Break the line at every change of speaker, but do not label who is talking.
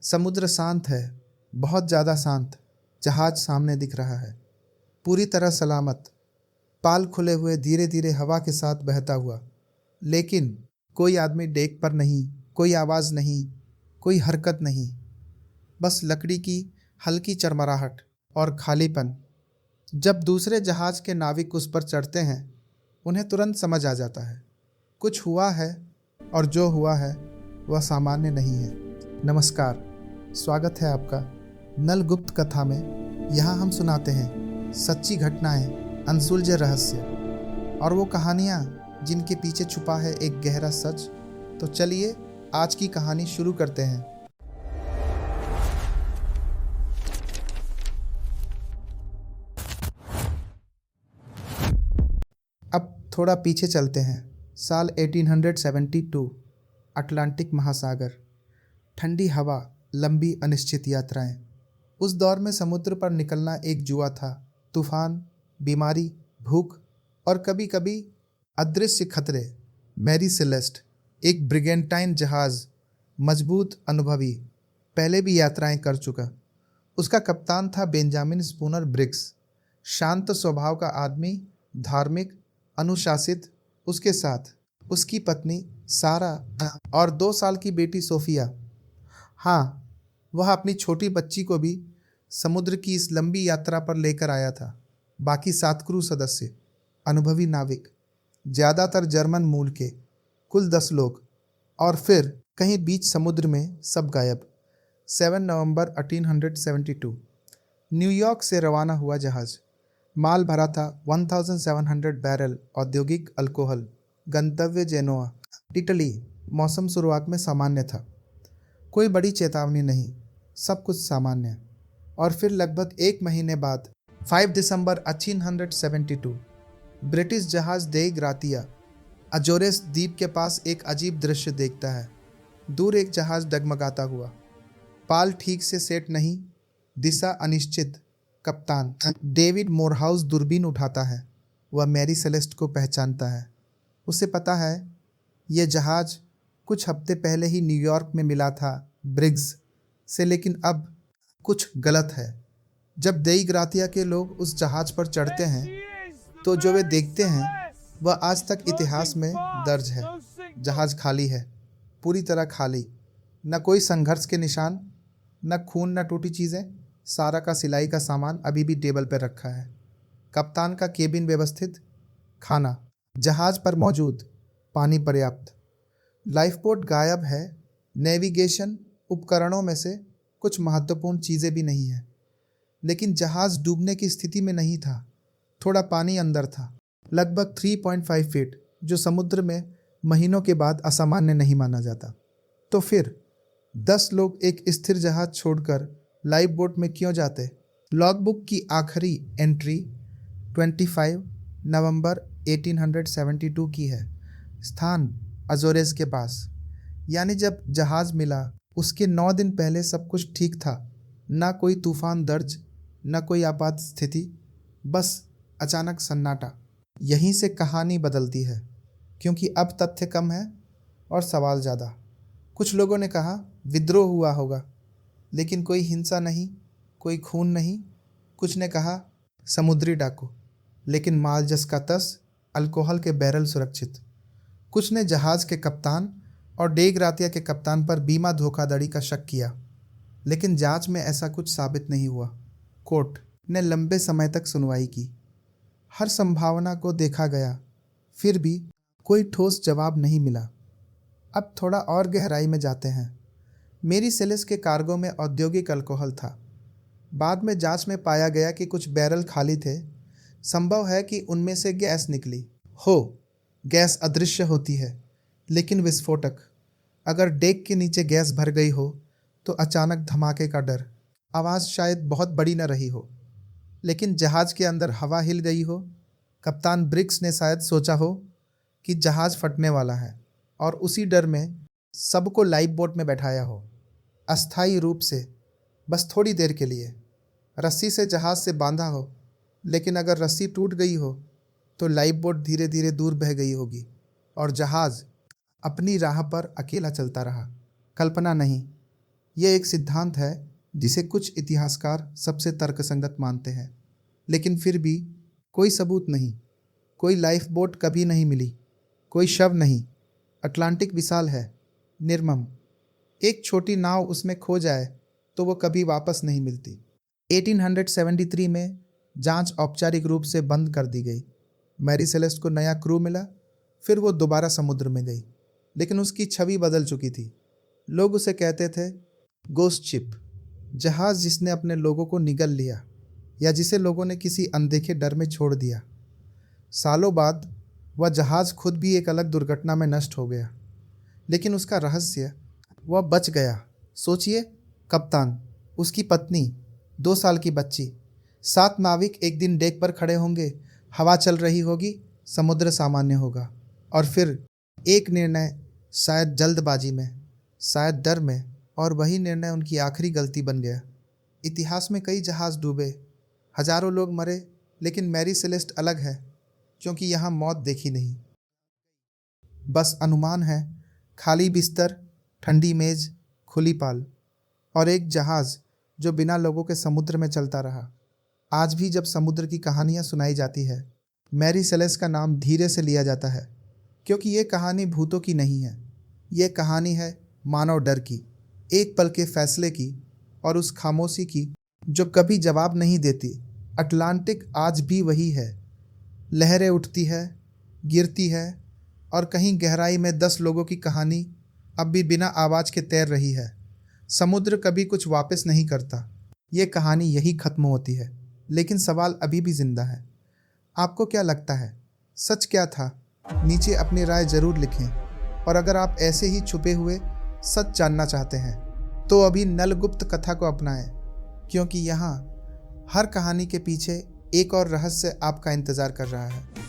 समुद्र शांत है, बहुत ज़्यादा शांत। जहाज सामने दिख रहा है, पूरी तरह सलामत, पाल खुले हुए, धीरे धीरे हवा के साथ बहता हुआ। लेकिन कोई आदमी डेक पर नहीं, कोई आवाज़ नहीं, कोई हरकत नहीं। बस लकड़ी की हल्की चरमराहट और खालीपन। जब दूसरे जहाज के नाविक उस पर चढ़ते हैं, उन्हें तुरंत समझ आ जाता है कुछ हुआ है, और जो हुआ है वह सामान्य नहीं है। नमस्कार, स्वागत है आपका नल गुप्त कथा में। यहाँ हम सुनाते हैं सच्ची घटनाएं, अनसुलझे रहस्य और वो कहानियाँ जिनके पीछे छुपा है एक गहरा सच। तो चलिए आज की कहानी शुरू करते हैं। अब थोड़ा पीछे चलते हैं। साल 1872। अटलांटिक महासागर, ठंडी हवा, लंबी अनिश्चित यात्राएं। उस दौर में समुद्र पर निकलना एक जुआ था। तूफान, बीमारी, भूख और कभी कभी अदृश्य खतरे। मैरी सेलेस्ट, एक ब्रिगेंटाइन जहाज, मजबूत, अनुभवी, पहले भी यात्राएं कर चुका। उसका कप्तान था बेंजामिन स्पूनर ब्रिग्स, शांत स्वभाव का आदमी, धार्मिक, अनुशासित। उसके साथ उसकी पत्नी सारा और 2 साल की बेटी सोफिया। हाँ, वह अपनी छोटी बच्ची को भी समुद्र की इस लंबी यात्रा पर लेकर आया था। बाकी 7 क्रू सदस्य, अनुभवी नाविक, ज़्यादातर जर्मन मूल के, कुल 10 लोग। और फिर कहीं बीच समुद्र में सब गायब। 7 नवंबर 1872 न्यूयॉर्क से रवाना हुआ जहाज। माल भरा था 1700 बैरल औद्योगिक अल्कोहल। गंतव्य जेनोआ, इटली। मौसम शुरुआत में सामान्य था, कोई बड़ी चेतावनी नहीं, सब कुछ सामान्य। और फिर लगभग 1 महीने बाद 5 दिसंबर 1872 ब्रिटिश जहाज दे ग्रातिया अजोरेस द्वीप के पास एक अजीब दृश्य देखता है। दूर एक जहाज डगमगाता हुआ, पाल ठीक से सेट नहीं, दिशा अनिश्चित। कप्तान डेविड मोरहाउस दूरबीन उठाता है। वह मैरी सेलेस्ट को पहचानता है। उसे पता है यह जहाज कुछ हफ्ते पहले ही न्यूयॉर्क में मिला था ब्रिग्स से, लेकिन अब कुछ गलत है। जब देई ग्रातिया के लोग उस जहाज पर चढ़ते हैं तो जो वे देखते हैं वह आज तक इतिहास में दर्ज है। जहाज खाली है, पूरी तरह खाली। न कोई संघर्ष के निशान, न खून, न टूटी चीज़ें। सारा का सिलाई का सामान अभी भी टेबल पर रखा है। कप्तान का केबिन व्यवस्थित, खाना जहाज पर मौजूद, पानी पर्याप्त। लाइफबोट गायब है। नेविगेशन उपकरणों में से कुछ महत्वपूर्ण चीज़ें भी नहीं है। लेकिन जहाज डूबने की स्थिति में नहीं था। थोड़ा पानी अंदर था, लगभग 3.5 फीट, जो समुद्र में महीनों के बाद असामान्य नहीं माना जाता। तो फिर 10 लोग एक स्थिर जहाज छोड़कर लाइफ बोट में क्यों जाते? लॉगबुक की आखिरी एंट्री 25 नवंबर 1872 की है। स्थान अजोरेस के पास। यानी जब जहाज मिला उसके 9 दिन पहले सब कुछ ठीक था। ना कोई तूफान दर्ज, न कोई आपात स्थिति, बस अचानक सन्नाटा। यहीं से कहानी बदलती है, क्योंकि अब तथ्य कम है और सवाल ज़्यादा। कुछ लोगों ने कहा विद्रोह हुआ होगा, लेकिन कोई हिंसा नहीं, कोई खून नहीं। कुछ ने कहा समुद्री डाकू, लेकिन मालजस का तस, अल्कोहल के बैरल सुरक्षित। कुछ ने जहाज के कप्तान और डे ग्रातिया के कप्तान पर बीमा धोखाधड़ी का शक किया, लेकिन जांच में ऐसा कुछ साबित नहीं हुआ। कोर्ट ने लंबे समय तक सुनवाई की, हर संभावना को देखा गया, फिर भी कोई ठोस जवाब नहीं मिला। अब थोड़ा और गहराई में जाते हैं। मेरी सेलेस के कार्गो में औद्योगिक अल्कोहल था। बाद में जांच में पाया गया कि कुछ बैरल खाली थे। संभव है कि उनमें से गैस निकली हो। गैस अदृश्य होती है, लेकिन विस्फोटक। अगर डेक के नीचे गैस भर गई हो तो अचानक धमाके का डर। आवाज़ शायद बहुत बड़ी न रही हो, लेकिन जहाज के अंदर हवा हिल गई हो। कप्तान ब्रिग्स ने शायद सोचा हो कि जहाज फटने वाला है, और उसी डर में सबको लाइफ बोट में बैठाया हो, अस्थायी रूप से, बस थोड़ी देर के लिए। रस्सी से जहाज से बांधा हो, लेकिन अगर रस्सी टूट गई हो तो लाइफ बोट धीरे धीरे दूर बह गई होगी और जहाज अपनी राह पर अकेला चलता रहा। कल्पना नहीं, यह एक सिद्धांत है जिसे कुछ इतिहासकार सबसे तर्कसंगत मानते हैं, लेकिन फिर भी कोई सबूत नहीं। कोई लाइफ बोट कभी नहीं मिली, कोई शव नहीं। अटलांटिक विशाल है, निर्मम। एक छोटी नाव उसमें खो जाए तो वो कभी वापस नहीं मिलती। 1873 में जांच औपचारिक रूप से बंद कर दी गई। मैरी सेलेस्ट को नया क्रू मिला, फिर वो दोबारा समुद्र में गई, लेकिन उसकी छवि बदल चुकी थी। लोग उसे कहते थे गोस्ट शिप, जहाज जिसने अपने लोगों को निगल लिया या जिसे लोगों ने किसी अनदेखे डर में छोड़ दिया। सालों बाद वह जहाज खुद भी एक अलग दुर्घटना में नष्ट हो गया, लेकिन उसका रहस्य, वह बच गया। सोचिए, कप्तान, उसकी पत्नी, 2 साल की बच्ची, 7 नाविक एक दिन डेक पर खड़े होंगे, हवा चल रही होगी, समुद्र सामान्य होगा, और फिर एक निर्णय, शायद जल्दबाजी में, शायद डर में, और वही निर्णय उनकी आखिरी गलती बन गया। इतिहास में कई जहाज डूबे, हजारों लोग मरे, लेकिन मैरी सेलेस्ट अलग है, क्योंकि यहाँ मौत देखी नहीं। बस अनुमान है, खाली बिस्तर, ठंडी मेज, खुली पाल, और एक जहाज जो बिना लोगों के समुद्र में चलता रहा। आज भी जब समुद्र की कहानियाँ सुनाई जाती है, मैरी सेलेस्ट का नाम धीरे से लिया जाता है, क्योंकि ये कहानी भूतों की नहीं है। ये कहानी है मानव डर की, एक पल के फैसले की, और उस खामोशी की जो कभी जवाब नहीं देती। अटलांटिक आज भी वही है, लहरें उठती है, गिरती है, और कहीं गहराई में 10 लोगों की कहानी अब भी बिना आवाज़ के तैर रही है। समुद्र कभी कुछ वापस नहीं करता, ये कहानी यही खत्म होती है, लेकिन सवाल अभी भी जिंदा है। आपको क्या लगता है, सच क्या था? नीचे अपनी राय जरूर लिखें, और अगर आप ऐसे ही छुपे हुए सच जानना चाहते हैं तो अभी नलगुप्त कथा को अपनाएं, क्योंकि यहाँ हर कहानी के पीछे एक और रहस्य आपका इंतज़ार कर रहा है।